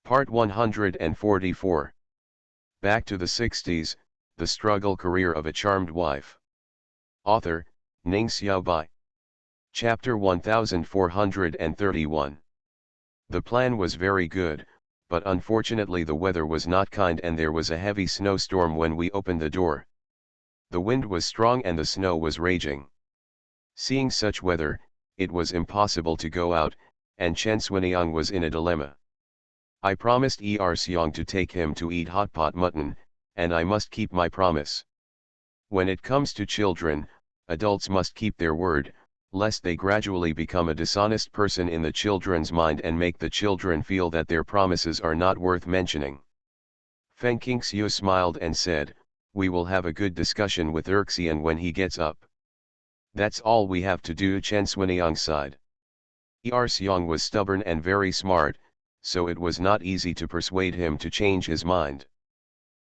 Part 144. Back to the 60s, The Struggle Career of a Charmed Wife. Author, Ning Xiaobai. Chapter 1431. The plan was very good, but unfortunately the weather was not kind and there was a heavy snowstorm when we opened the door. The wind was strong and the snow was raging. Seeing such weather, it was impossible to go out, and Chen Swiniang was in a dilemma. I promised Seong to take him to eat hot pot mutton, and I must keep my promise. When it comes to children, adults must keep their word, lest they gradually become a dishonest person in the children's mind and make the children feel that their promises are not worth mentioning. Feng Qingxiu smiled and said, "We will have a good discussion with Erxian when he gets up." "That's all we have to do," Chen Swiniang sighed. Seong was stubborn and very smart, so it was not easy to persuade him to change his mind.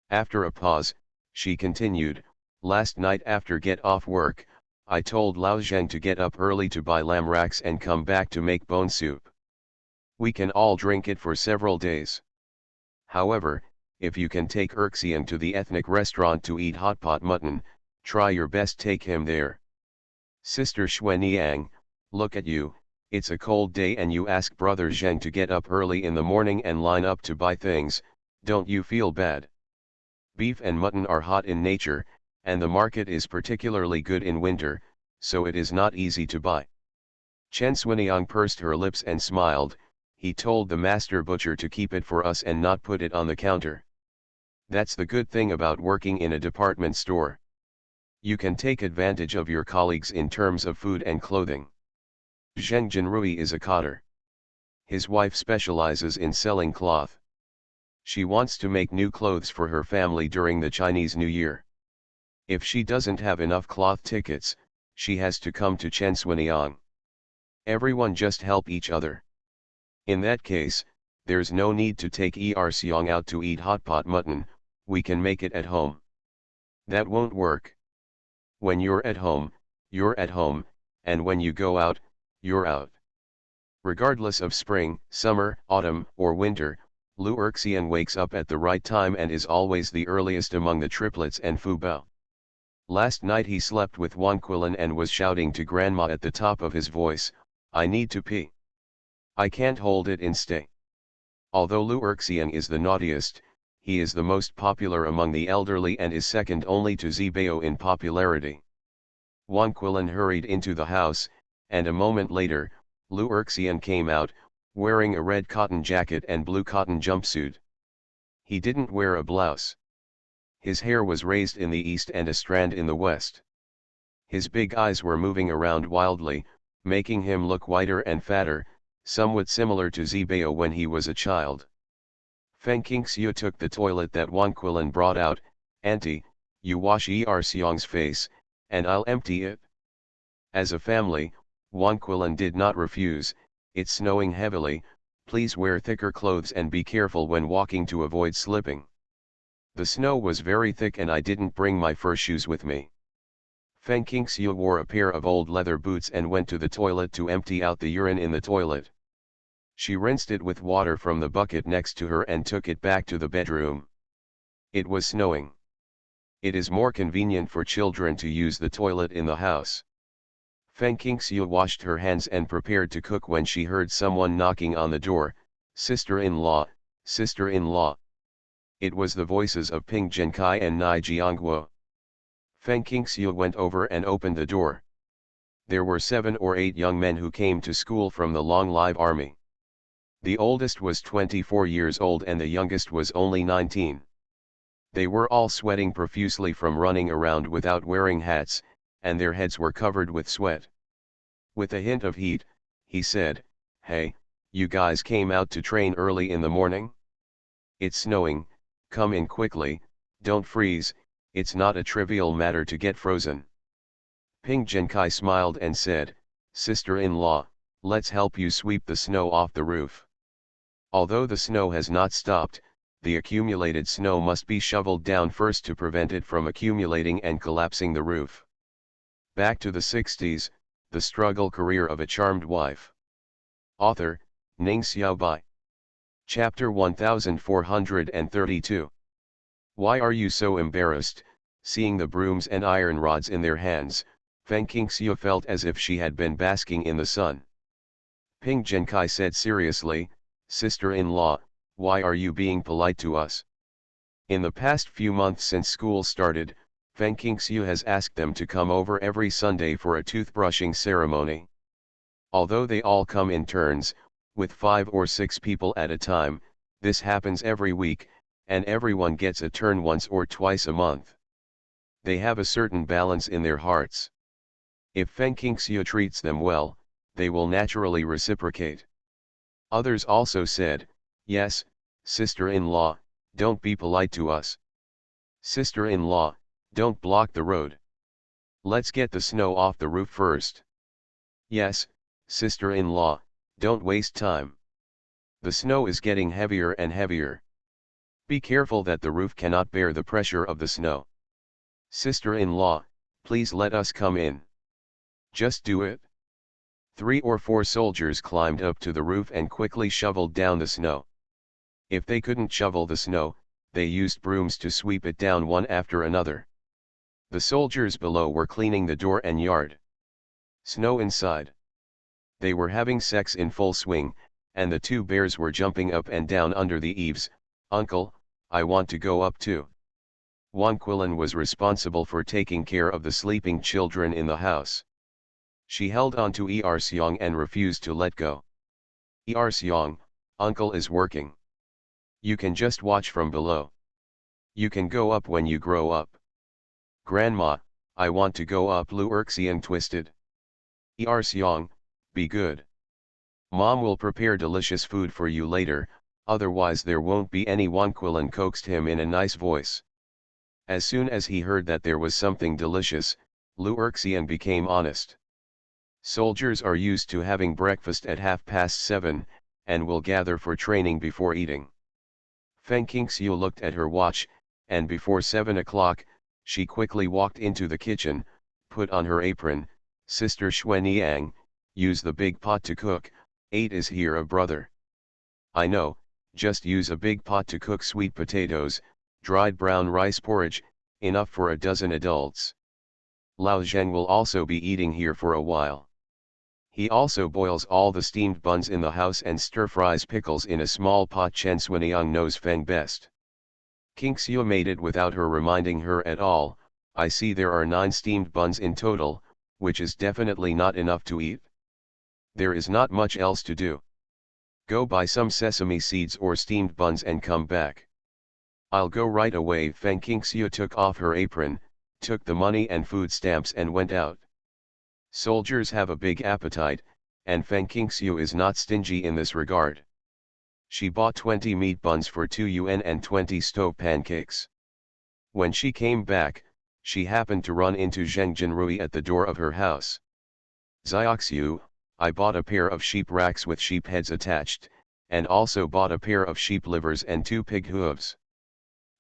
After a pause, she continued, "Last night after get off work, I told Lao Zheng to get up early to buy lamb racks and come back to make bone soup. We can all drink it for several days. However, if you can take Erxian to the ethnic restaurant to eat hot pot mutton, try your best take him there. Sister Xuaniang, look at you. It's a cold day and you ask brother Zheng to get up early in the morning and line up to buy things, don't you feel bad? Beef and mutton are hot in nature, and the market is particularly good in winter, so it is not easy to buy." Chen Swiniang pursed her lips and smiled. "He told the master butcher to keep it for us and not put it on the counter. That's the good thing about working in a department store. You can take advantage of your colleagues in terms of food and clothing." Zheng Jinrui is a cotter. His wife specializes in selling cloth. She wants to make new clothes for her family during the Chinese New Year. If she doesn't have enough cloth tickets, she has to come to Chen Swiniang. Everyone just help each other. In that case, there's no need to take Seong out to eat hot pot mutton, we can make it at home. That won't work. When you're at home, and when you go out, you're out. Regardless of spring, summer, autumn, or winter, Lu Erxian wakes up at the right time and is always the earliest among the triplets and Fu Bao. Last night he slept with Wang Quilin and was shouting to grandma at the top of his voice, "I need to pee. I can't hold it in, stay." Although Lu Erxian is the naughtiest, he is the most popular among the elderly and is second only to Zibao in popularity. Wang Quilin hurried into the house, and a moment later, Lu Erxian came out, wearing a red cotton jacket and blue cotton jumpsuit. He didn't wear a blouse. His hair was raised in the east and a strand in the west. His big eyes were moving around wildly, making him look whiter and fatter, somewhat similar to Zibao when he was a child. Feng Qingxiu took the toilet that Wang Quilin brought out. "Auntie, you wash Seong's face, and I'll empty it." As a family, Wang Quilin did not refuse. "It's snowing heavily, please wear thicker clothes and be careful when walking to avoid slipping." The snow was very thick and I didn't bring my fur shoes with me. Feng Qingxiu wore a pair of old leather boots and went to the toilet to empty out the urine in the toilet. She rinsed it with water from the bucket next to her and took it back to the bedroom. It was snowing. It is more convenient for children to use the toilet in the house. Feng Qingxiu washed her hands and prepared to cook when she heard someone knocking on the door. "Sister-in-law, sister-in-law." It was the voices of Ping Zhenkai and Nai Jiangguo. Feng Qingxiu went over and opened the door. There were 7 or 8 young men who came to school from the Long Live Army. The oldest was 24 years old and the youngest was only 19. They were all sweating profusely from running around without wearing hats, and their heads were covered with sweat. With a hint of heat, he said, "Hey, you guys came out to train early in the morning? It's snowing, come in quickly, don't freeze, it's not a trivial matter to get frozen." Ping Zhenkai smiled and said, "Sister-in-law, let's help you sweep the snow off the roof." Although the snow has not stopped, the accumulated snow must be shoveled down first to prevent it from accumulating and collapsing the roof. Back to the 60s, The Struggle Career of a Charmed Wife. Author, Ning Xiaobai. Chapter 1432. Why are you so embarrassed? Seeing the brooms and iron rods in their hands, Feng Qingxiu felt as if she had been basking in the sun. Ping Zhenkai said seriously, "Sister-in-law, why are you being polite to us?" In the past few months since school started, Feng Qingxiu has asked them to come over every Sunday for a toothbrushing ceremony. Although they all come in turns, with 5 or 6 people at a time, this happens every week, and everyone gets a turn once or twice a month. They have a certain balance in their hearts. If Feng Qingxiu treats them well, they will naturally reciprocate. Others also said, "Yes, sister-in-law, don't be polite to us. Sister-in-law, don't block the road. Let's get the snow off the roof first. Yes, sister-in-law, don't waste time. The snow is getting heavier and heavier. Be careful that the roof cannot bear the pressure of the snow. Sister-in-law, please let us come in. Just do it." 3 or 4 soldiers climbed up to the roof and quickly shoveled down the snow. If they couldn't shovel the snow, they used brooms to sweep it down one after another. The soldiers below were cleaning the door and yard. Snow inside. They were having sex in full swing, and the 2 bears were jumping up and down under the eaves. "Uncle, I want to go up too." Wang Quilin was responsible for taking care of the sleeping children in the house. She held on to Xiang and refused to let go. "Xiang, uncle is working. You can just watch from below. You can go up when you grow up." "Grandma, I want to go up," Lu Erxiang twisted. "Xiang, be good. Mom will prepare delicious food for you later, otherwise there won't be any," Wang Quilin coaxed him in a nice voice. As soon as he heard that there was something delicious, Lu Erxiang became honest. Soldiers are used to having breakfast at 7:30, and will gather for training before eating. Feng Qingxiu looked at her watch, and before 7 o'clock, she quickly walked into the kitchen, put on her apron. "Sister Xuanyang, use the big pot to cook, 8 is here a brother." "I know, just use a big pot to cook sweet potatoes, dried brown rice porridge, enough for a dozen adults. Lao Zheng will also be eating here for a while. He also boils all the steamed buns in the house and stir-fries pickles in a small pot. Chen Xuanyang knows Feng best." Qingxiu made it without her reminding her at all. "I see there are 9 steamed buns in total, which is definitely not enough to eat. There is not much else to do. Go buy some sesame seeds or steamed buns and come back." "I'll go right away." Feng Qingxiu took off her apron, took the money and food stamps and went out. Soldiers have a big appetite, and Feng Qingxiu is not stingy in this regard. She bought 20 meat buns for 2 yuan and 20 stove pancakes. When she came back, she happened to run into Zheng Jinrui at the door of her house. "Xiaoxiu, I bought a pair of sheep racks with sheep heads attached, and also bought a pair of sheep livers and 2 pig hooves.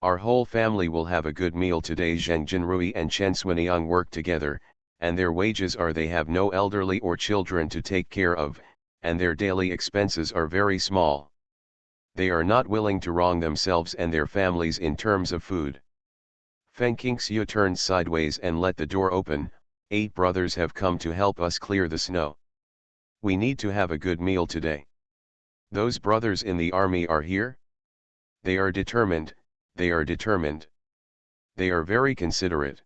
Our whole family will have a good meal today." Zheng Jinrui and Chen Xuanyang work together, and their wages are they have no elderly or children to take care of, and their daily expenses are very small. They are not willing to wrong themselves and their families in terms of food. Feng Qingxiu turned sideways and let the door open. 8 brothers have come to help us clear the snow. We need to have a good meal today. Those brothers in the army are here? They are determined, they are determined. They are very considerate.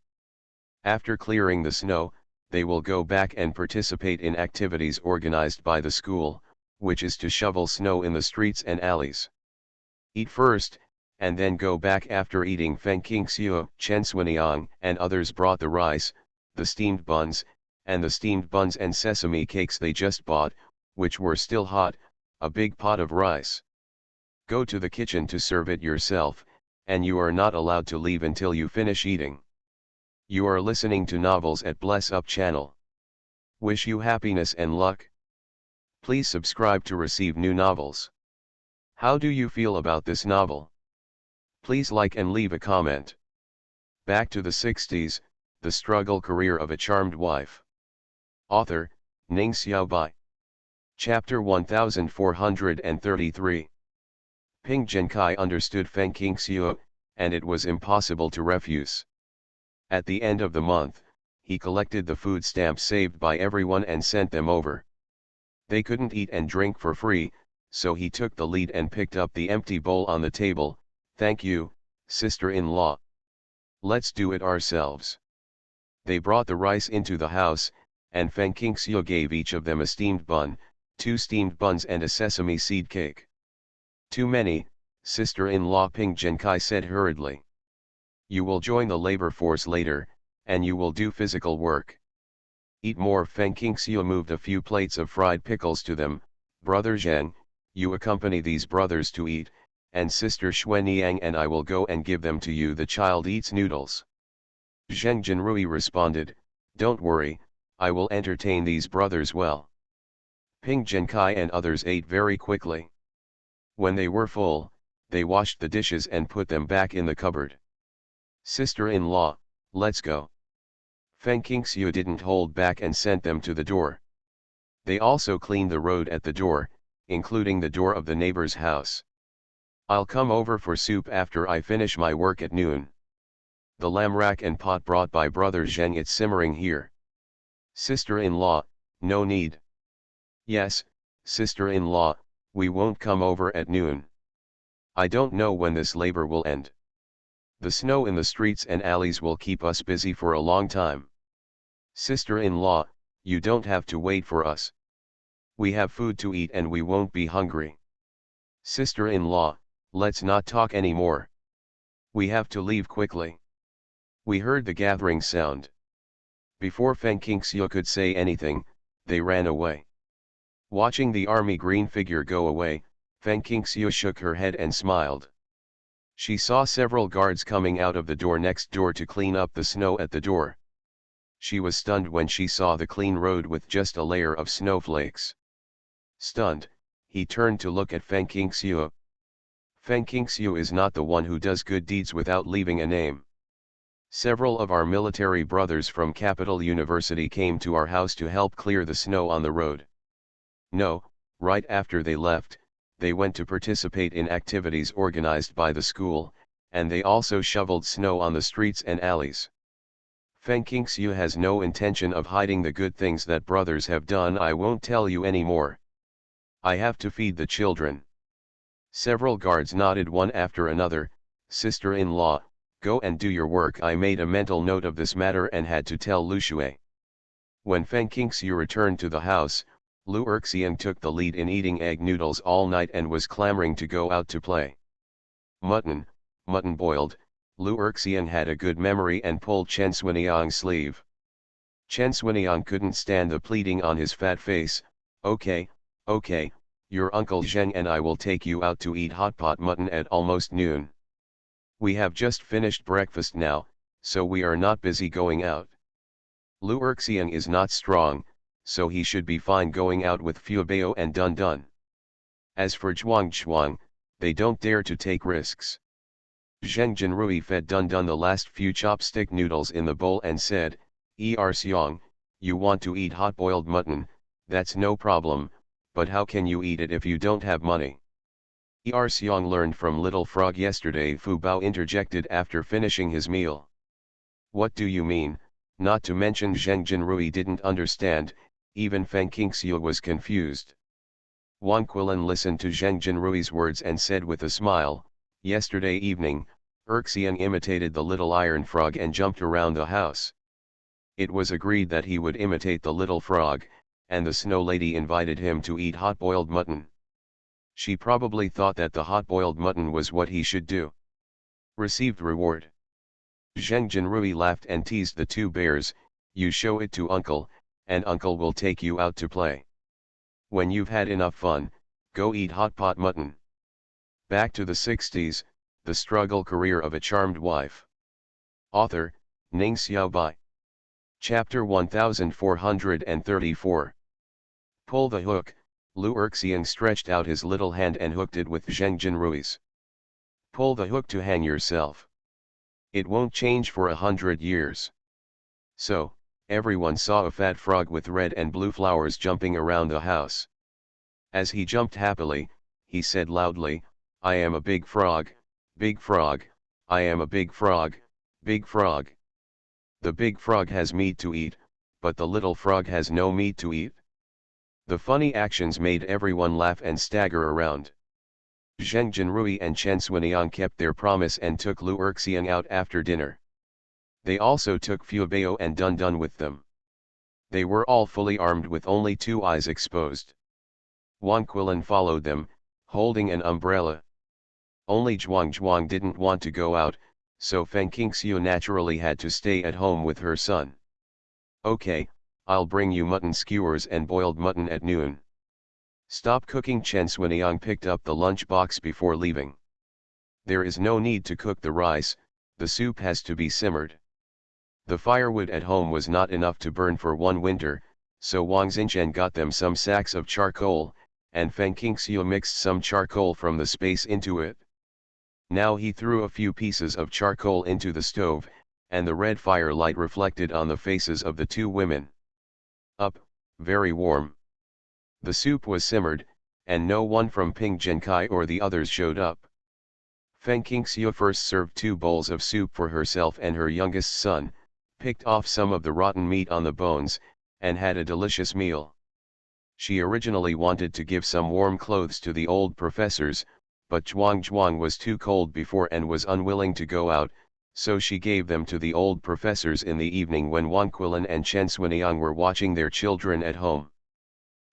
After clearing the snow, they will go back and participate in activities organized by the school, which is to shovel snow in the streets and alleys. Eat first, and then go back after eating." Feng Qingxiu, Chen Xuanyang, and others brought the rice, the steamed buns, and the steamed buns and sesame cakes they just bought, which were still hot, a big pot of rice. "Go to the kitchen to serve it yourself, and you are not allowed to leave until you finish eating." You are listening to Novels at Bless Up channel. Wish you happiness and luck. Please subscribe to receive new novels. How do you feel about this novel? Please like and leave a comment. Back to the 60s, the struggle career of a charmed wife. Author, Ning Xiaobai. Chapter 1433. Ping Jinkai understood Feng Qingxiu, and it was impossible to refuse. At the end of the month, he collected the food stamps saved by everyone and sent them over. They couldn't eat and drink for free, so he took the lead and picked up the empty bowl on the table. "Thank you, sister-in-law. Let's do it ourselves." They brought the rice into the house, and Feng Qingxiu gave each of them a steamed bun, 2 steamed buns and a sesame seed cake. "Too many," sister-in-law Ping Jinkai said hurriedly. "You will join the labor force later, and you will do physical work. Eat more." Feng Qingxiu moved a few plates of fried pickles to them. "Brother Zheng, you accompany these brothers to eat, and sister Xuanyang and I will go and give them to you." "The child eats noodles." Zheng Jinrui responded, "Don't worry, I will entertain these brothers well." Ping Jinkai and others ate very quickly. When they were full, they washed the dishes and put them back in the cupboard. "Sister-in-law, let's go." Feng Qingxiu didn't hold back and sent them to the door. They also cleaned the road at the door, including the door of the neighbor's house. "I'll come over for soup after I finish my work at noon. The lamb rack and pot brought by brother Zheng, it's simmering here." "Sister-in-law, no need." "Yes, sister-in-law, we won't come over at noon. I don't know when this labor will end. The snow in the streets and alleys will keep us busy for a long time." "Sister-in-law, you don't have to wait for us. We have food to eat and we won't be hungry." "Sister-in-law, let's not talk anymore. We have to leave quickly." We heard the gathering sound. Before Feng Qingxiu could say anything, they ran away. Watching the army green figure go away, Feng Qingxiu shook her head and smiled. She saw several guards coming out of the door next door to clean up the snow at the door. She was stunned when she saw the clean road with just a layer of snowflakes. Stunned, he turned to look at Feng Qingxiu. Feng Qingxiu is not the one who does good deeds without leaving a name. Several of our military brothers from Capital University came to our house to help clear the snow on the road. No, right after they left, they went to participate in activities organized by the school, and they also shoveled snow on the streets and alleys. Feng Qingxiu has no intention of hiding the good things that brothers have done. I won't tell you anymore. I have to feed the children." Several guards nodded one after another. "Sister-in-law, go and do your work." I made a mental note of this matter and had to tell Lu Shui. When Feng Qingxiu returned to the house, Lu Erxian took the lead in eating egg noodles all night and was clamoring to go out to play. Mutton boiled." Lu Erxian had a good memory and pulled Chen Xuanyang's sleeve. Chen Xuanyang couldn't stand the pleading on his fat face. Okay, your Uncle Zheng and I will take you out to eat hot pot mutton at almost noon. We have just finished breakfast now, so we are not busy going out. Lu Erxian is not strong, so he should be fine going out with Fu Bao and Dun Dun. As for Zhuang, they don't dare to take risks. Zheng Jinrui fed Dun Dun the last few chopstick noodles in the bowl and said, Xiang, you want to eat hot-boiled mutton, that's no problem, but how can you eat it if you don't have money? Xiang learned from Little Frog yesterday, Fu Bao interjected after finishing his meal. What do you mean? Not to mention Zheng Jinrui didn't understand, even Feng Qingxiu was confused. Wang Quilin listened to Zheng Jinrui's words and said with a smile, yesterday evening, Erxian imitated the little iron frog and jumped around the house. It was agreed that he would imitate the little frog, and the snow lady invited him to eat hot-boiled mutton. She probably thought that the hot-boiled mutton was what he should do. Received reward. Zheng Jinrui laughed and teased the two bears, you show it to uncle, and uncle will take you out to play. When you've had enough fun, go eat hot pot mutton. Back to the 60s, the struggle career of a charmed wife. Author, Ning Xiaobai. Chapter 1434. Pull the hook. Lu Erxian stretched out his little hand and hooked it with Zheng Jinrui's. Pull the hook to hang yourself. It won't change for 100 years. So, everyone saw a fat frog with red and blue flowers jumping around the house. As he jumped happily, he said loudly, I am a big frog, I am a big frog, big frog. The big frog has meat to eat, but the little frog has no meat to eat. The funny actions made everyone laugh and stagger around. Zheng Jinrui and Chen Xuanyang kept their promise and took Lu Erxiang out after dinner. They also took Fu Bao and Dun Dun with them. They were all fully armed with only 2 eyes exposed. Wang Quilin followed them, holding an umbrella. Only Zhuang didn't want to go out, so Feng Qingxiu naturally had to stay at home with her son. Okay, I'll bring you mutton skewers and boiled mutton at noon. Stop cooking. Chen Xuanyang picked up the lunch box before leaving. There is no need to cook the rice, the soup has to be simmered. The firewood at home was not enough to burn for one winter, so Wang Xinchen got them some sacks of charcoal, and Feng Qingxiu mixed some charcoal from the space into it. Now he threw a few pieces of charcoal into the stove, and the red firelight reflected on the faces of the 2 women. Up, very warm. The soup was simmered, and no one from Ping Jinkai or the others showed up. Feng Qingxiu first served 2 bowls of soup for herself and her youngest son, picked off some of the rotten meat on the bones, and had a delicious meal. She originally wanted to give some warm clothes to the old professors, but Zhuang was too cold before and was unwilling to go out, so she gave them to the old professors in the evening when Wang Quilin and Chen Xuanyang were watching their children at home.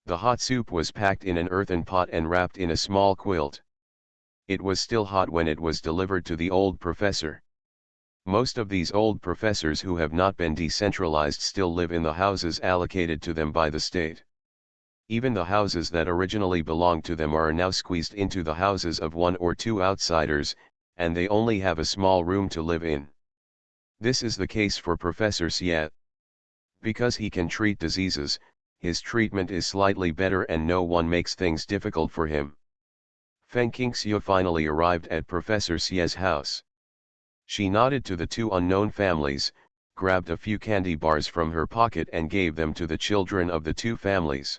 The hot soup was packed in an earthen pot and wrapped in a small quilt. It was still hot when it was delivered to the old professor. Most of these old professors who have not been decentralized still live in the houses allocated to them by the state. Even the houses that originally belonged to them are now squeezed into the houses of 1 or 2 outsiders, and they only have a small room to live in. This is the case for Professor Xie. Because he can treat diseases, his treatment is slightly better and no one makes things difficult for him. Feng Qingxiu finally arrived at Professor Xie's house. She nodded to the 2 unknown families, grabbed a few candy bars from her pocket and gave them to the children of the 2 families.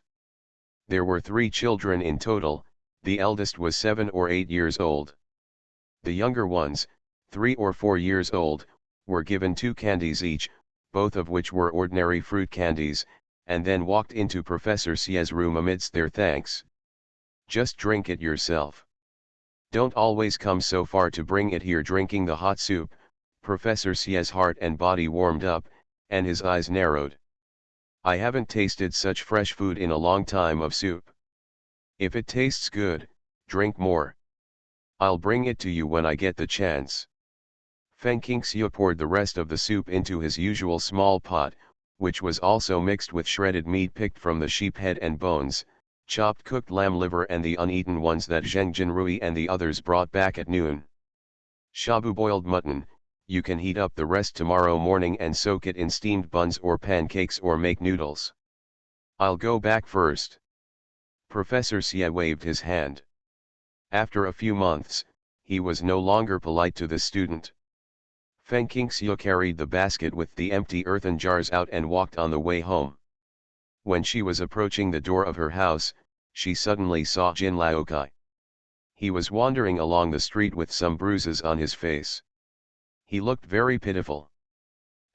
There were 3 children in total, the eldest was 7 or 8 years old. The younger ones, 3 or 4 years old, were given 2 candies each, both of which were ordinary fruit candies, and then walked into Professor Xie's room amidst their thanks. Just drink it yourself. Don't always come so far to bring it here. Drinking the hot soup, Professor Xie's heart and body warmed up, and his eyes narrowed. I haven't tasted such fresh food in a long time of soup. If it tastes good, drink more. I'll bring it to you when I get the chance. Feng Qingxiu poured the rest of the soup into his usual small pot, which was also mixed with shredded meat picked from the sheep head and bones, chopped cooked lamb liver and the uneaten ones that Zheng Jinrui and the others brought back at noon. Shabu boiled mutton, you can heat up the rest tomorrow morning and soak it in steamed buns or pancakes or make noodles. I'll go back first. Professor Xie waved his hand. After a few months, he was no longer polite to the student. Feng Qingxiu carried the basket with the empty earthen jars out and walked on the way home. When she was approaching the door of her house, she suddenly saw Jin Laokai. He was wandering along the street with some bruises on his face. He looked very pitiful.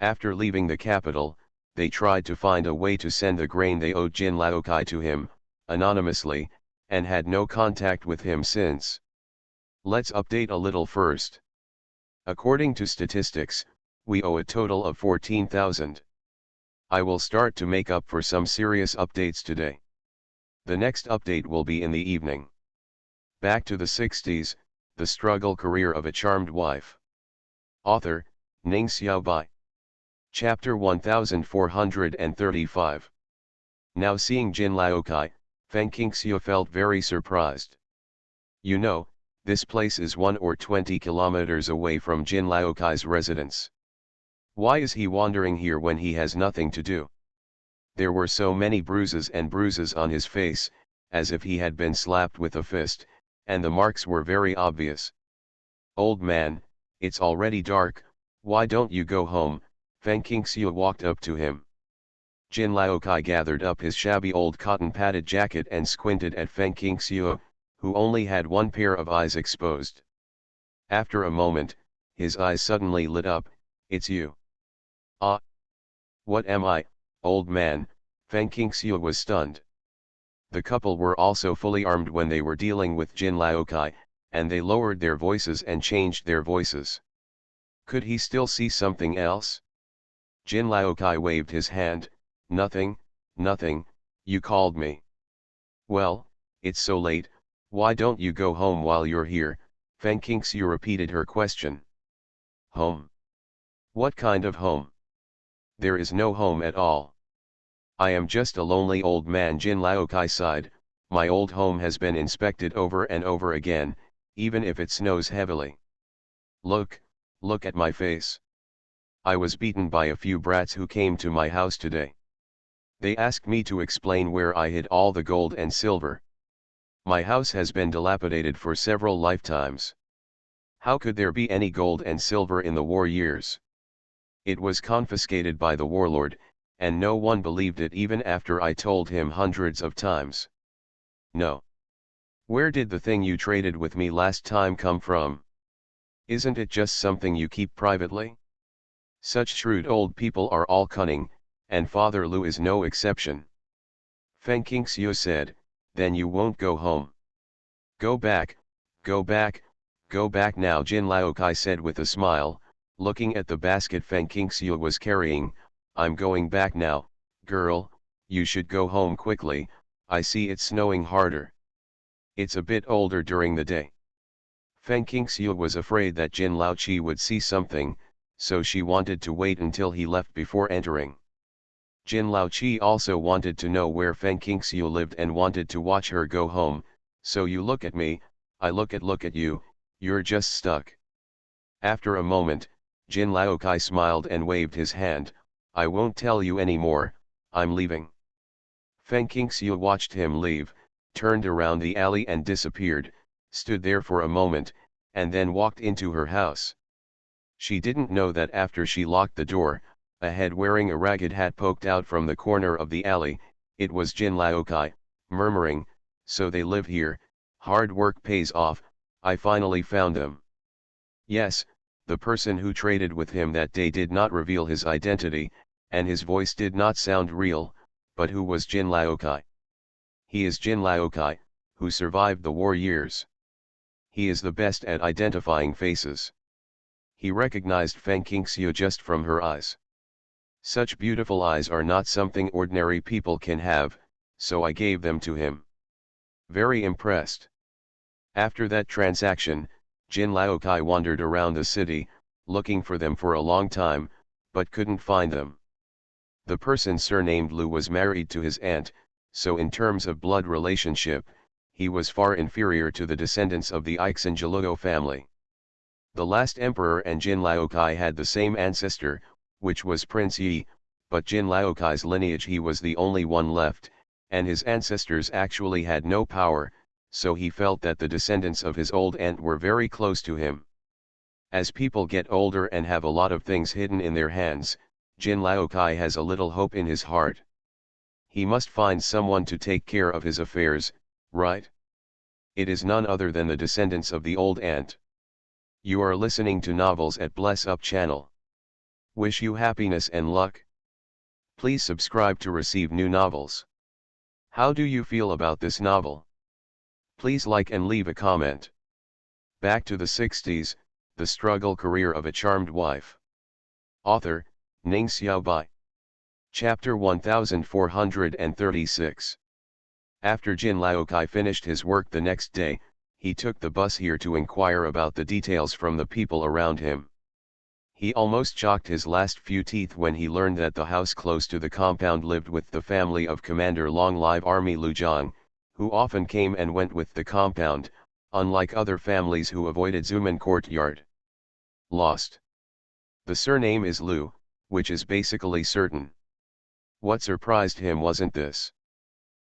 After leaving the capital, they tried to find a way to send the grain they owed Jin Laokai to him, anonymously, and had no contact with him since. Let's update a little first. According to statistics, we owe a total of 14,000. I will start to make up for some serious updates today. The next update will be in the evening. Back to the 60s, the struggle career of a charmed wife. Author, Ning Xiaobai. Chapter 1435. Now seeing Jin Laokai, Feng Qingxiu felt very surprised. You know, this place is 1 or 20 kilometers away from Jin Laokai's residence. Why is he wandering here when he has nothing to do? There were so many bruises on his face, as if he had been slapped with a fist, and the marks were very obvious. Old man, it's already dark, why don't you go home? Feng Qingxiu walked up to him. Jin Laokai gathered up his shabby old cotton padded jacket and squinted at Feng Qingxiu. who only had one pair of eyes exposed. After a moment, his eyes suddenly lit up. "It's you." "Ah. What am I, old man?" Feng Qingxiu was stunned. The couple were also fully armed when they were dealing with Jin Laokai, and they lowered their voices and changed their voices. Could he still see something else? Jin Laokai waved his hand. "Nothing, nothing, you called me." "Well, it's so late, why don't you go home while you're here?" Feng Qingxiu repeated her question. "Home? What kind of home? There is no home at all. I am just a lonely old man." Jin Laokai sighed. "My old home has been inspected over and over again, even if it snows heavily. Look at my face. I was beaten by a few brats who came to my house today. They asked me to explain where I hid all the gold and silver. My house has been dilapidated for several lifetimes. How could there be any gold and silver in the war years? It was confiscated by the warlord, and no one believed it even after I told him hundreds of times. No. Where did the thing you traded with me last time come from? Isn't it just something you keep privately? Such shrewd old people are all cunning, and Father Lu is no exception." Feng Qingxiu said, "Then you won't go home. Go back, go back, go back now," Jin Laokai said with a smile, looking at the basket Feng Qingxiu was carrying. "I'm going back now, girl, you should go home quickly, I see it's snowing harder. It's a bit older during the day." Feng Qingxiu was afraid that Jin Laoqi would see something, so she wanted to wait until he left before entering. Jin Laoqi also wanted to know where Feng Qingxiu lived and wanted to watch her go home. "So you look at me, I look at you, you're just stuck." After a moment, Jin Laokai smiled and waved his hand. "I won't tell you anymore, I'm leaving." Feng Qingxiu watched him leave, turned around the alley and disappeared, stood there for a moment, and then walked into her house. She didn't know that after she locked the door, a head wearing a ragged hat poked out from the corner of the alley. It was Jin Laokai, murmuring, "So they live here, hard work pays off, I finally found them." Yes, the person who traded with him that day did not reveal his identity, and his voice did not sound real, but who was Jin Laokai? He is Jin Laokai, who survived the war years. He is the best at identifying faces. He recognized Feng Qingxiu just from her eyes. Such beautiful eyes are not something ordinary people can have, so I gave them to him. Very impressed. After that transaction, Jin Laokai wandered around the city, looking for them for a long time, but couldn't find them. The person surnamed Lu was married to his aunt, so in terms of blood relationship, he was far inferior to the descendants of the Ixinjiluo family. The last emperor and Jin Laokai had the same ancestor, which was Prince Yi, but Jin Laokai's lineage he was the only one left, and his ancestors actually had no power, so he felt that the descendants of his old aunt were very close to him. As people get older and have a lot of things hidden in their hands, Jin Laokai has a little hope in his heart. He must find someone to take care of his affairs, right? It is none other than the descendants of the old aunt. You are listening to Novels at Bless Up channel. Wish you happiness and luck. Please subscribe to receive new novels. How do you feel about this novel? Please like and leave a comment. Back to the 60s, the struggle career of a charmed wife. Author, Ning Xiaobai. Chapter 1436. After Jin Laokai finished his work the next day, he took the bus here to inquire about the details from the people around him. He almost chalked his last few teeth when he learned that the house close to the compound lived with the family of Commander Long Live Army Lu Zhang, who often came and went with the compound, unlike other families who avoided Zuman courtyard. Lost. The surname is Lu, which is basically certain. What surprised him wasn't this.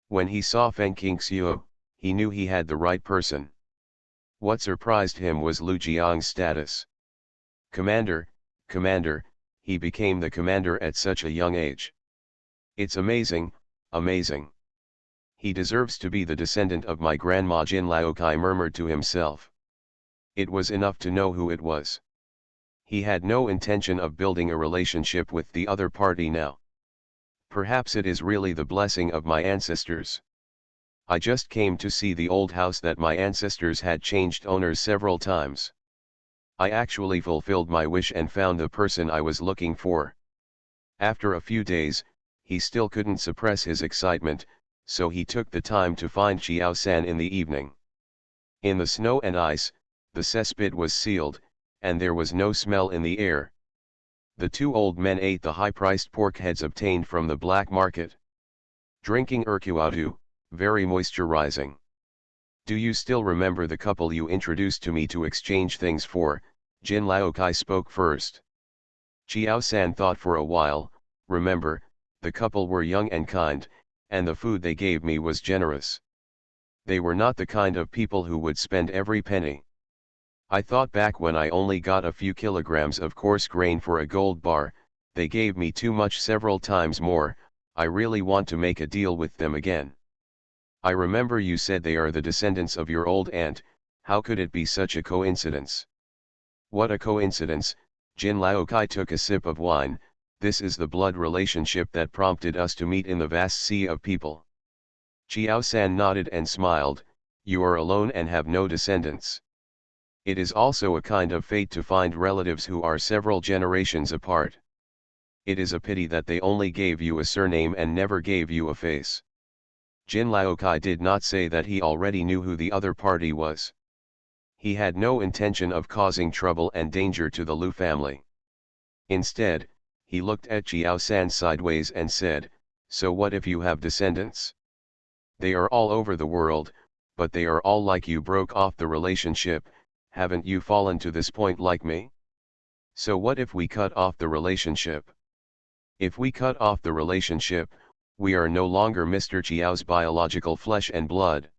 When he saw Feng Qingxiu, he knew he had the right person. What surprised him was Lu Jiang's status. Commander, he became the commander at such a young age. It's amazing, amazing. He deserves to be the descendant of my grandma. Jin Laokai murmured to himself. It was enough to know who it was. He had no intention of building a relationship with the other party now. Perhaps it is really the blessing of my ancestors. I just came to see the old house that my ancestors had changed owners several times. I actually fulfilled my wish and found the person I was looking for. After a few days, he still couldn't suppress his excitement, so he took the time to find Xiao-san in the evening. In the snow and ice, the cesspit was sealed, and there was no smell in the air. The two old men ate the high-priced pork heads obtained from the black market. Drinking urkuatu, very moisturizing. Do you still remember the couple you introduced to me to exchange things for? Jin Laokai spoke first. Xiao-san thought for a while. Remember, the couple were young and kind, and the food they gave me was generous. They were not the kind of people who would spend every penny. I thought back when I only got a few kilograms of coarse grain for a gold bar. They gave me too much several times more. I really want to make a deal with them again. I remember you said they are the descendants of your old aunt. How could it be such a coincidence? What a coincidence. Jin Laokai took a sip of wine. This is the blood relationship that prompted us to meet in the vast sea of people. Xiao-san nodded and smiled. You are alone and have no descendants. It is also a kind of fate to find relatives who are several generations apart. It is a pity that they only gave you a surname and never gave you a face. Jin Laokai did not say that he already knew who the other party was. He had no intention of causing trouble and danger to the Lu family. Instead, he looked at Xiao-san sideways and said, so what if you have descendants? They are all over the world, but they are all like you. Broke off the relationship. Haven't you fallen to this point like me? So what if we cut off the relationship? If we cut off the relationship, we are no longer Mr. Chiao's biological flesh and blood.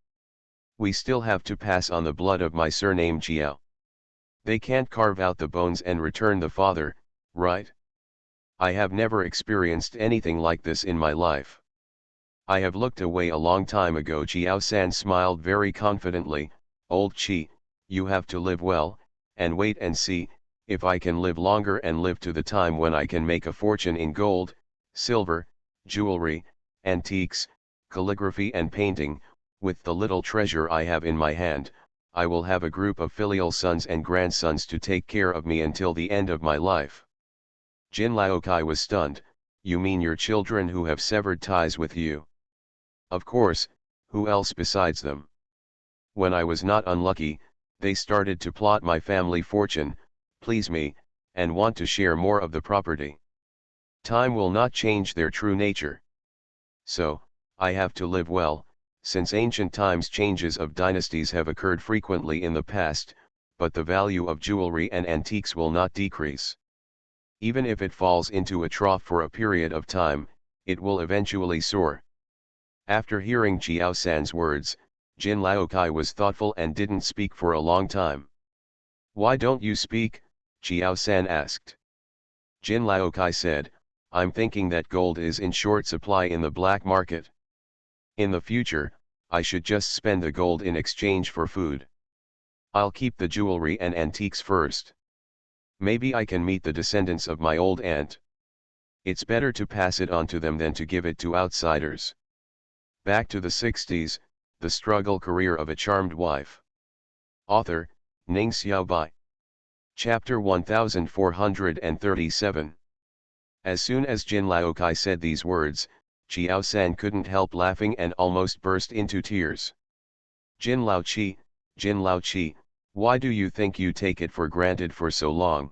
We still have to pass on the blood of my surname Chiao. They can't carve out the bones and return the father, right? I have never experienced anything like this in my life. I have looked away a long time ago. Xiao-san smiled very confidently. Old Chi, you have to live well, and wait and see, if I can live longer and live to the time when I can make a fortune in gold, silver, jewelry, antiques, calligraphy and painting. With the little treasure I have in my hand, I will have a group of filial sons and grandsons to take care of me until the end of my life. Jin Laokai was stunned. You mean your children who have severed ties with you? Of course, who else besides them? When I was not unlucky, they started to plot my family fortune, please me, and want to share more of the property. Time will not change their true nature. So, I have to live well. Since ancient times, changes of dynasties have occurred frequently in the past, but the value of jewelry and antiques will not decrease. Even if it falls into a trough for a period of time, it will eventually soar. After hearing Xiao-san's words, Jin Laokai was thoughtful and didn't speak for a long time. Why don't you speak? Xiao-san asked. Jin Laokai said, I'm thinking that gold is in short supply in the black market. In the future, I should just spend the gold in exchange for food. I'll keep the jewelry and antiques first. Maybe I can meet the descendants of my old aunt. It's better to pass it on to them than to give it to outsiders. Back to the 60s, the struggle career of a charmed wife. Author, Ning Xiaobai. Chapter 1437. As soon as Jin Laokai said these words, Xiao-san couldn't help laughing and almost burst into tears. Jin Laochi, why do you think you take it for granted for so long?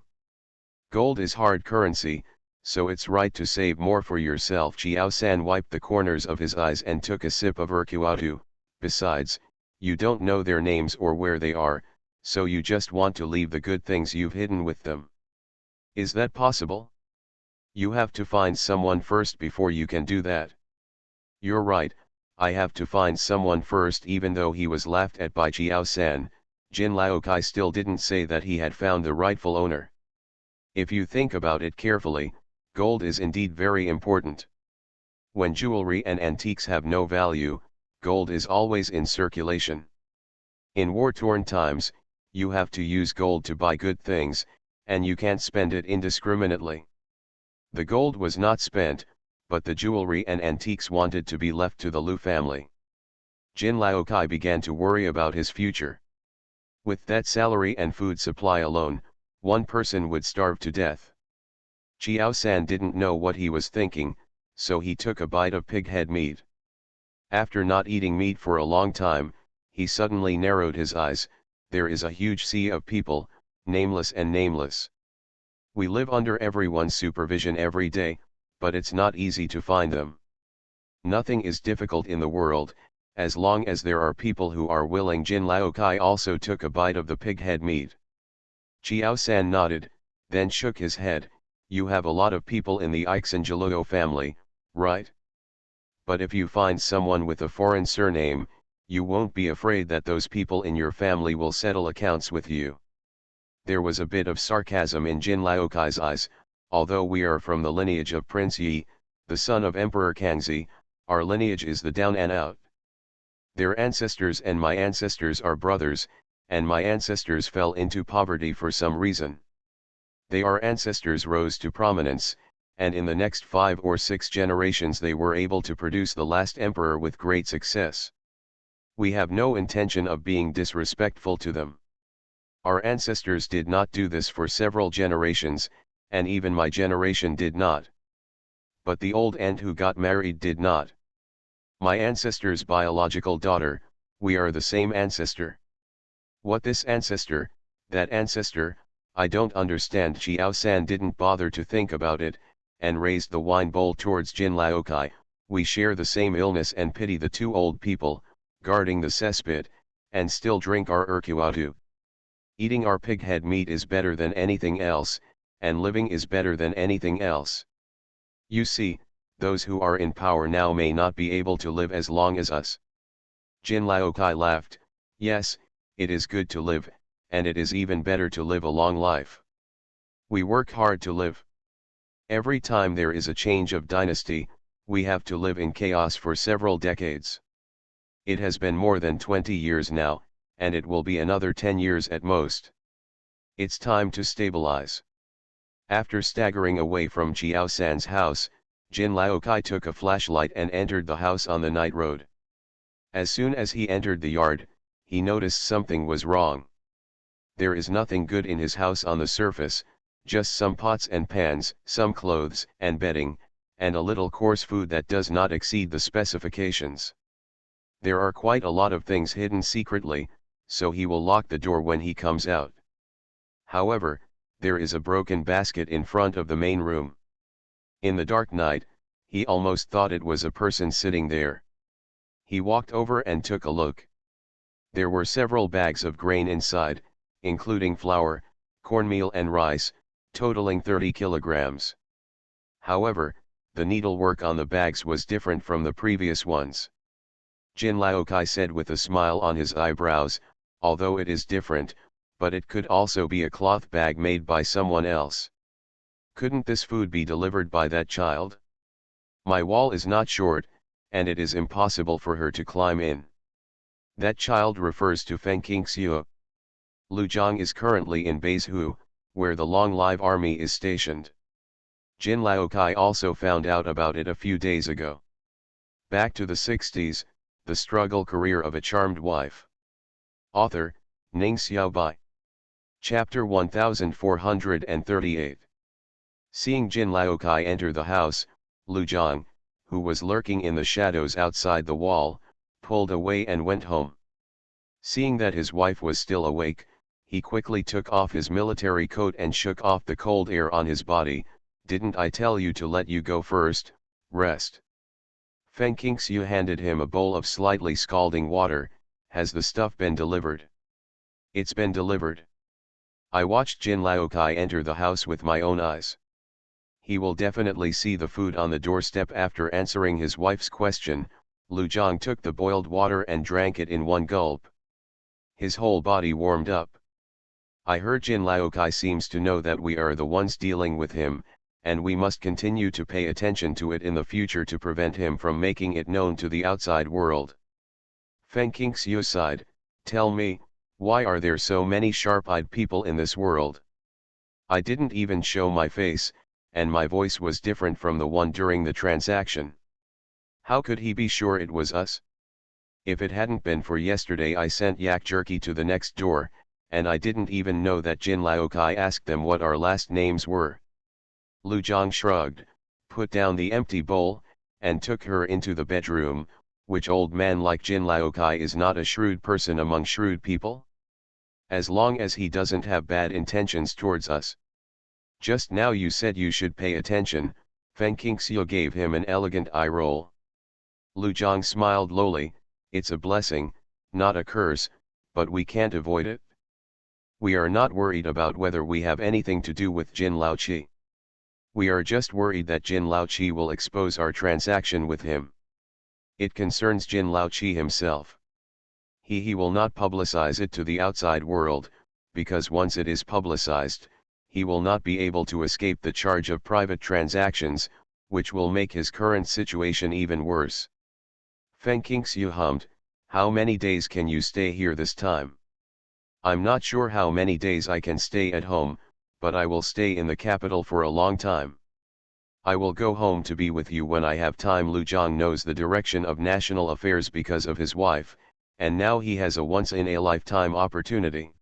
Gold is hard currency, so it's right to save more for yourself. Xiao-san wiped the corners of his eyes and took a sip of urkuatu. Besides, you don't know their names or where they are, so you just want to leave the good things you've hidden with them. Is that possible? You have to find someone first before you can do that. You're right, I have to find someone first. Even though he was laughed at by Xiao-san, Jin Laokai still didn't say that he had found the rightful owner. If you think about it carefully, gold is indeed very important. When jewelry and antiques have no value, gold is always in circulation. In war-torn times, you have to use gold to buy good things, and you can't spend it indiscriminately. The gold was not spent, but the jewelry and antiques wanted to be left to the Lu family. Jin Laokai began to worry about his future. With that salary and food supply alone, one person would starve to death. Qiao San didn't know what he was thinking, so he took a bite of pig head meat. After not eating meat for a long time, he suddenly narrowed his eyes. There is a huge sea of people, nameless and nameless. We live under everyone's supervision every day, but it's not easy to find them. Nothing is difficult in the world, as long as there are people who are willing. Jin Laokai also took a bite of the pig head meat. Qiao San nodded, then shook his head. You have a lot of people in the Ixangeluo family, right? But if you find someone with a foreign surname, you won't be afraid that those people in your family will settle accounts with you. There was a bit of sarcasm in Jin Laokai's eyes. Although we are from the lineage of Prince Yi, the son of Emperor Kangxi, our lineage is the down and out. Their ancestors and my ancestors are brothers, and my ancestors fell into poverty for some reason. Our ancestors rose to prominence, and in the next 5 or 6 generations they were able to produce the last emperor with great success. We have no intention of being disrespectful to them. Our ancestors did not do this for several generations, and even my generation did not. But the old aunt who got married did not. My ancestor's biological daughter, we are the same ancestor. What this ancestor, that ancestor, I don't understand. Qiao San didn't bother to think about it, and raised the wine bowl towards Jin Laokai. We share the same illness and pity the 2 old people, guarding the cesspit, and still drink our urkuatu. Eating our pig head meat is better than anything else, and living is better than anything else. You see, those who are in power now may not be able to live as long as us. Jin Laokai laughed. Yes, it is good to live, and it is even better to live a long life. We work hard to live. Every time there is a change of dynasty, we have to live in chaos for several decades. It has been more than 20 years now, and it will be another 10 years at most. It's time to stabilize. After staggering away from Qiao San's house, Jin Laokai took a flashlight and entered the house on the night road. As soon as he entered the yard, he noticed something was wrong. There is nothing good in his house on the surface, just some pots and pans, some clothes and bedding, and a little coarse food that does not exceed the specifications. There are quite a lot of things hidden secretly, so he will lock the door when he comes out. However, there is a broken basket in front of the main room. In the dark night, he almost thought it was a person sitting there. He walked over and took a look. There were several bags of grain inside, including flour, cornmeal and rice, totaling 30 kilograms. However, the needlework on the bags was different from the previous ones. Jin Laokai said with a smile on his eyebrows, although it is different, but it could also be a cloth bag made by someone else. Couldn't this food be delivered by that child? My wall is not short, and it is impossible for her to climb in. That child refers to Feng Qingxiu. Lu Zhang is currently in Beizhu, where the Long Live Army is stationed. Jin Laokai also found out about it a few days ago. Back to the 60s, the struggle career of a charmed wife. Author, Ning Xiaobai. Chapter 1438. Seeing Jin Laokai enter the house, Lu Zhang, who was lurking in the shadows outside the wall, pulled away and went home. Seeing that his wife was still awake, he quickly took off his military coat and shook off the cold air on his body. Didn't I tell you to let you go first? Rest. Feng Qingxiu handed him a bowl of slightly scalding water. Has the stuff been delivered? It's been delivered. I watched Jin Laokai enter the house with my own eyes. He will definitely see the food on the doorstep. After answering his wife's question, Lu Zhang took the boiled water and drank it in one gulp. His whole body warmed up. I heard Jin Laokai seems to know that we are the ones dealing with him, and we must continue to pay attention to it in the future to prevent him from making it known to the outside world. Feng Qingxiu sighed, tell me, why are there so many sharp-eyed people in this world? I didn't even show my face, and my voice was different from the one during the transaction. How could he be sure it was us? If it hadn't been for yesterday I sent yak jerky to the next door, and I didn't even know that Jin Laokai asked them what our last names were. Lu Zhang shrugged, put down the empty bowl, and took her into the bedroom. Which old man like Jin Laokai is not a shrewd person among shrewd people? As long as he doesn't have bad intentions towards us. Just now you said you should pay attention. Feng Qingxiu gave him an elegant eye roll. Lu Zhang smiled lowly, it's a blessing, not a curse, but we can't avoid it. We are not worried about whether we have anything to do with Jin Laoqi. We are just worried that Jin Laoqi will expose our transaction with him. It concerns Jin Laoqi himself. He will not publicize it to the outside world, because once it is publicized, he will not be able to escape the charge of private transactions, which will make his current situation even worse. Feng Qingxiu hummed, how many days can you stay here this time? I'm not sure how many days I can stay at home, but I will stay in the capital for a long time. I will go home to be with you when I have time. Lu Zhang knows the direction of national affairs because of his wife, and now he has a once-in-a-lifetime opportunity.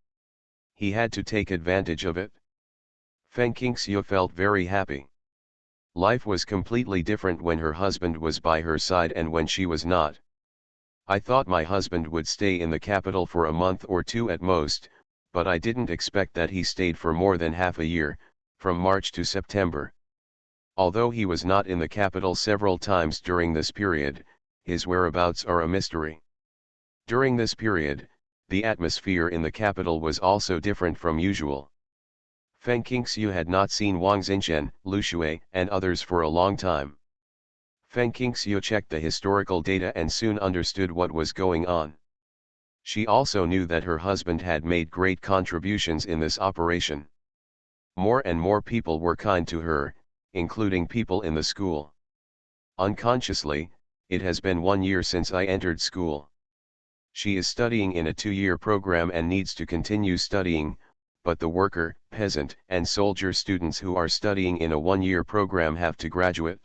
He had to take advantage of it. Feng Qingxiu felt very happy. Life was completely different when her husband was by her side and when she was not. I thought my husband would stay in the capital for a month or two at most, but I didn't expect that he stayed for more than half a year, from March to September. Although he was not in the capital several times during this period, his whereabouts are a mystery. During this period, the atmosphere in the capital was also different from usual. Feng Qingxiu had not seen Wang Xinchen, Lu Shui, and others for a long time. Feng Qingxiu checked the historical data and soon understood what was going on. She also knew that her husband had made great contributions in this operation. More and more people were kind to her, including people in the school. Unconsciously, it has been 1 year since I entered school. She is studying in a 2-year program and needs to continue studying, but the worker, peasant, and soldier students who are studying in a 1-year program have to graduate.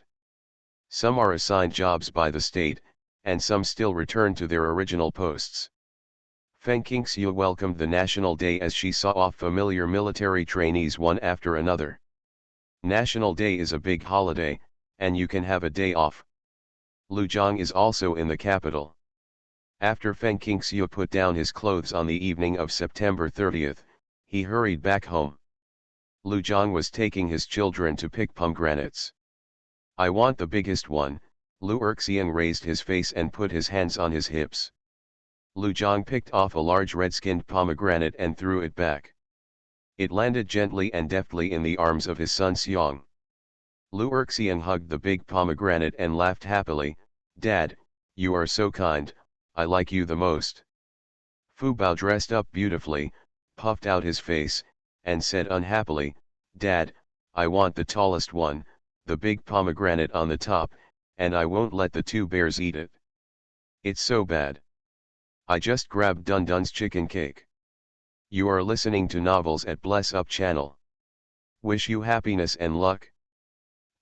Some are assigned jobs by the state, and some still return to their original posts. Feng Qingxiu welcomed the National Day as she saw off familiar military trainees one after another. National Day is a big holiday, and you can have a day off. Lu Zhang is also in the capital. After Feng Qingxiu put down his clothes on the evening of September 30th, he hurried back home. Lu Zhang was taking his children to pick pomegranates. I want the biggest one. Lu Erxiang raised his face and put his hands on his hips. Lu Zhang picked off a large red-skinned pomegranate and threw it back. It landed gently and deftly in the arms of his son Xiang. Lu Erxiang hugged the big pomegranate and laughed happily, Dad, you are so kind, I like you the most. Fu Bao dressed up beautifully, puffed out his face, and said unhappily, Dad, I want the tallest one, the big pomegranate on the top, and I won't let the 2 bears eat it. It's so bad. I just grabbed Dun Dun's chicken cake. You are listening to Novels at Bless Up channel. Wish you happiness and luck.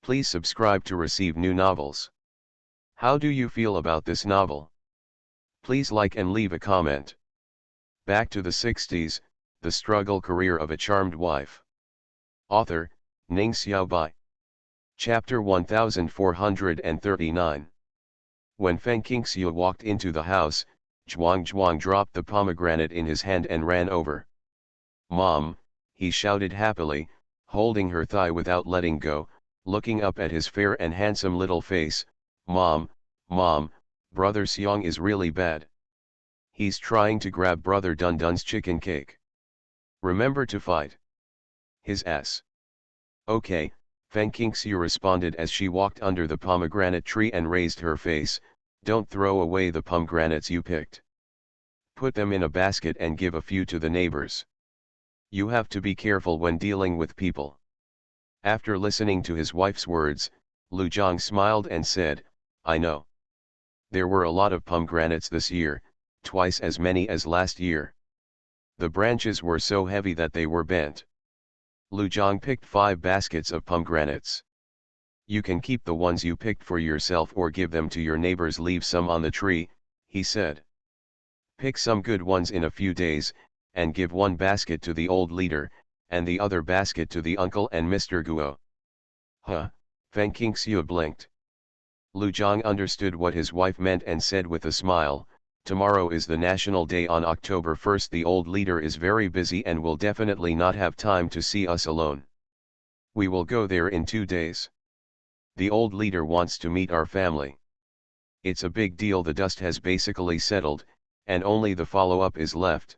Please subscribe to receive new novels. How do you feel about this novel? Please like and leave a comment. Back to the 60s, the struggle career of a charmed wife. Author, Ning Xiaobai. Chapter 1439. When Feng Qingxiu walked into the house, Zhuang dropped the pomegranate in his hand and ran over. Mom, he shouted happily, holding her thigh without letting go, looking up at his fair and handsome little face. Mom, brother Xiang is really bad. He's trying to grab brother Dun Dun's chicken cake. Remember to fight his ass. Okay, Feng Qingxiu responded as she walked under the pomegranate tree and raised her face. Don't throw away the pomegranates you picked. Put them in a basket and give a few to the neighbors. You have to be careful when dealing with people. After listening to his wife's words, Lu Zhang smiled and said, I know. There were a lot of pomegranates this year, twice as many as last year. The branches were so heavy that they were bent. Lu Zhang picked 5 baskets of pomegranates. You can keep the ones you picked for yourself or give them to your neighbors, leave some on the tree, he said. Pick some good ones in a few days, and give one basket to the old leader, and the other basket to the uncle and Mr. Guo. Huh, Feng Qingxiu blinked. Lu Zhang understood what his wife meant and said with a smile, tomorrow is the National Day on October 1st. The old leader is very busy and will definitely not have time to see us alone. We will go there in 2 days. The old leader wants to meet our family. It's a big deal. The dust has basically settled, and only the follow-up is left.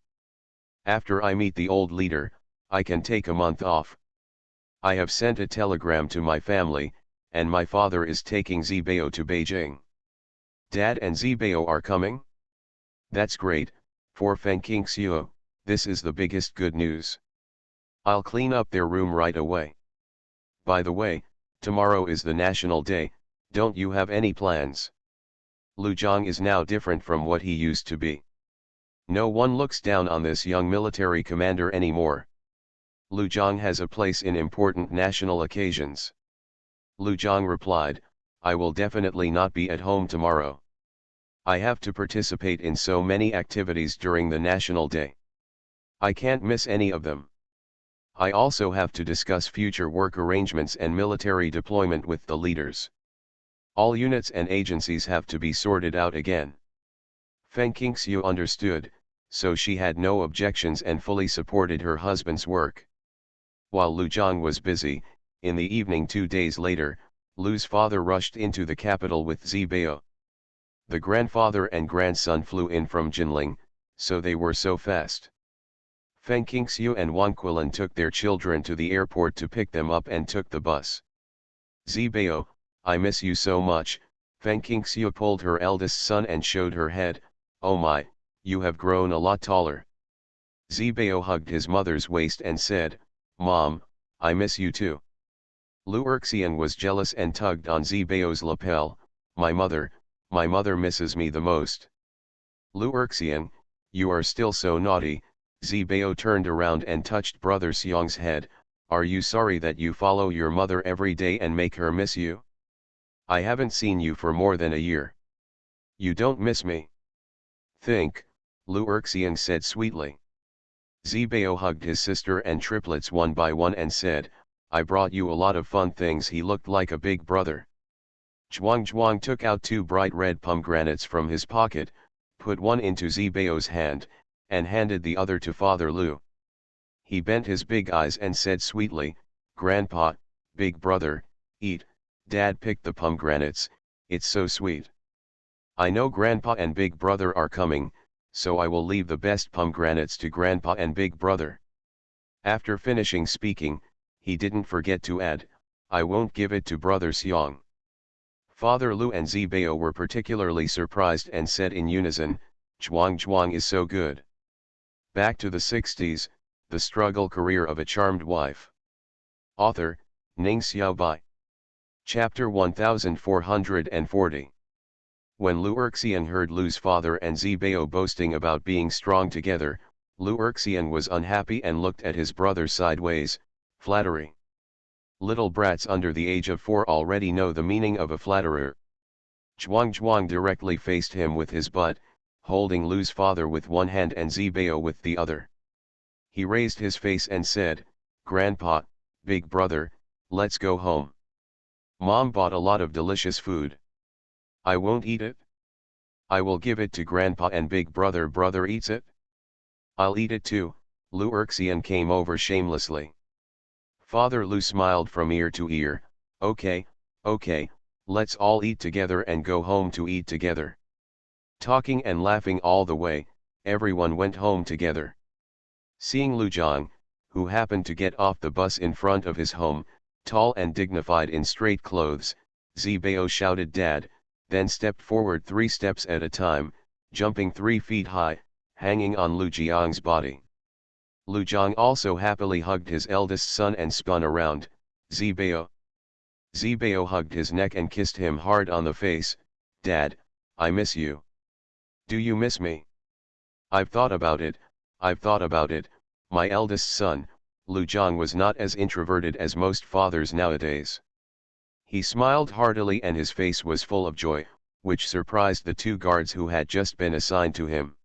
After I meet the old leader, I can take a month off. I have sent a telegram to my family, and my father is taking Zibao to Beijing. Dad and Zibao are coming? That's great, for Feng Qingxiu, this is the biggest good news. I'll clean up their room right away. By the way, tomorrow is the National Day, don't you have any plans? Lu Zhang is now different from what he used to be. No one looks down on this young military commander anymore. Lu Zhang has a place in important national occasions. Lu Zhang replied, I will definitely not be at home tomorrow. I have to participate in so many activities during the National Day. I can't miss any of them. I also have to discuss future work arrangements and military deployment with the leaders. All units and agencies have to be sorted out again. Feng Qingxiu understood, so she had no objections and fully supported her husband's work. While Lu Zhang was busy, in the evening 2 days later, Lu's father rushed into the capital with Zibao. The grandfather and grandson flew in from Jinling, so they were so fast. Feng Qingxiu and Wang Quilin took their children to the airport to pick them up and took the bus. Zibao, I miss you so much. Feng Qingxiu pulled her eldest son and showed her head, oh my, you have grown a lot taller. Zibao hugged his mother's waist and said, Mom, I miss you too. Lu Erxian was jealous and tugged on Zibao's lapel, my mother misses me the most. Lu Erxian, you are still so naughty. Zibao turned around and touched brother Xiong's head, are you sorry that you follow your mother every day and make her miss you? I haven't seen you for more than a year. You don't miss me? Think, Lu Erxian said sweetly. Zibao hugged his sister and triplets one by one and said, I brought you a lot of fun things. He looked like a big brother. Zhuang took out 2 bright red pomegranates from his pocket, put one into Zibao's hand, and handed the other to Father Lu. He bent his big eyes and said sweetly, Grandpa, big brother, eat. Dad picked the pomegranates, it's so sweet. I know Grandpa and big brother are coming, so I will leave the best pomegranates to Grandpa and big brother. After finishing speaking, he didn't forget to add, I won't give it to brother Xiong. Father Lu and Zibao were particularly surprised and said in unison, Zhuang is so good. Back to the 60s, the struggle career of a charmed wife. Author, Ning Xiaobai. Chapter 1440. When Lu Erxian heard Lu's father and Zibao boasting about being strong together, Lu Erxian was unhappy and looked at his brother sideways, flattery. Little brats under the age of 4 already know the meaning of a flatterer. Zhuang directly faced him with his butt, holding Lu's father with one hand and Zibao with the other. He raised his face and said, Grandpa, big brother, let's go home. Mom bought a lot of delicious food. I won't eat it. I will give it to Grandpa and big brother eats it. I'll eat it too. Lu Erxian came over shamelessly. Father Lu smiled from ear to ear, okay, let's all eat together and go home to eat together. Talking and laughing all the way, everyone went home together. Seeing Lu Zhang, who happened to get off the bus in front of his home, tall and dignified in straight clothes, Zibao shouted Dad, then stepped forward 3 steps at a time, jumping 3 feet high, hanging on Lu Jiang's body. Lu Zhang also happily hugged his eldest son and spun around, Zibao. Zibao hugged his neck and kissed him hard on the face, Dad, I miss you. Do you miss me? I've thought about it, I've thought about it. My eldest son, Lu Zhang, was not as introverted as most fathers nowadays. He smiled heartily and his face was full of joy, which surprised the two guards who had just been assigned to him.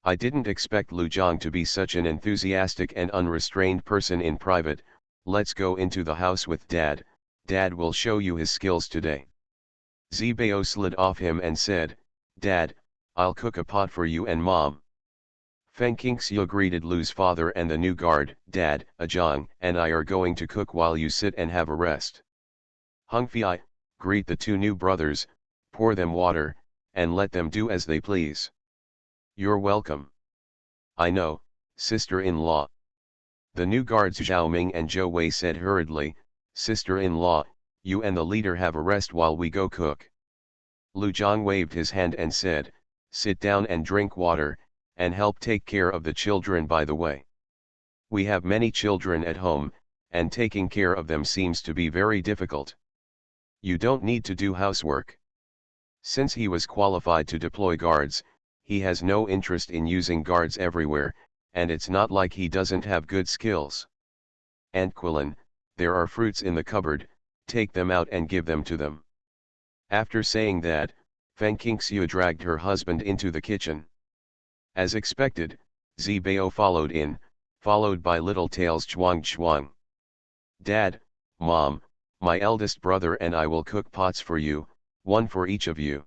I didn't expect Lu Zhang to be such an enthusiastic and unrestrained person in private. Let's go into the house with Dad. Dad will show you his skills today. Zibao slid off him and said, Dad, I'll cook a pot for you and Mom. Feng Qingxiu greeted Lu's father and the new guard. Dad, Zhang and I are going to cook while you sit and have a rest. Hengfei, greet the two new brothers, pour them water, and let them do as they please. You're welcome. I know, sister-in-law. The new guards Zhao Ming and Zhou Wei said hurriedly, Sister-in-law, you and the leader have a rest while we go cook. Lu Zhang waved his hand and said, sit down and drink water, and help take care of the children by the way. We have many children at home, and taking care of them seems to be very difficult. You don't need to do housework. Since he was qualified to deploy guards, he has no interest in using guards everywhere, and it's not like he doesn't have good skills. Aunt Quillen, there are fruits in the cupboard, take them out and give them to them. After saying that, Feng Qingxiu dragged her husband into the kitchen. As expected, Zibao followed in, followed by little tails Chuang. Dad, Mom, my eldest brother and I will cook pots for you, one for each of you.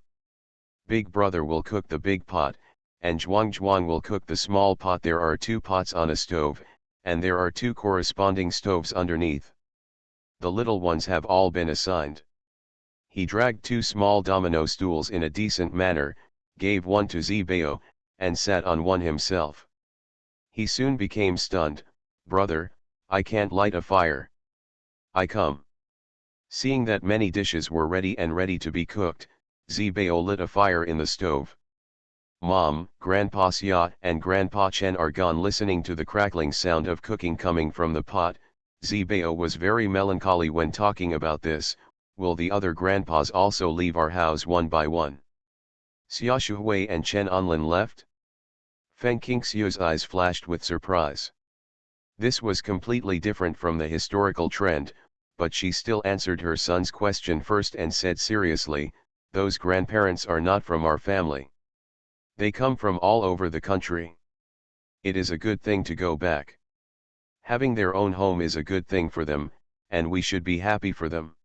Big brother will cook the big pot, and Zhuang will cook the small pot. There are 2 pots on a stove, and there are 2 corresponding stoves underneath. The little ones have all been assigned. He dragged 2 small domino stools in a decent manner, gave one to Zibao, and sat on one himself. He soon became stunned. Brother, I can't light a fire. I come. Seeing that many dishes were ready to be cooked, Zibao lit a fire in the stove. Mom, Grandpa Xia and Grandpa Chen are gone. Listening to the crackling sound of cooking coming from the pot, Zibao was very melancholy when talking about this. Will the other grandpas also leave our house one by one? Xia Shuhui and Chen Onlin left? Feng Qingxiu's eyes flashed with surprise. This was completely different from the historical trend, but she still answered her son's question first and said seriously, those grandparents are not from our family. They come from all over the country. It is a good thing to go back. Having their own home is a good thing for them, and we should be happy for them.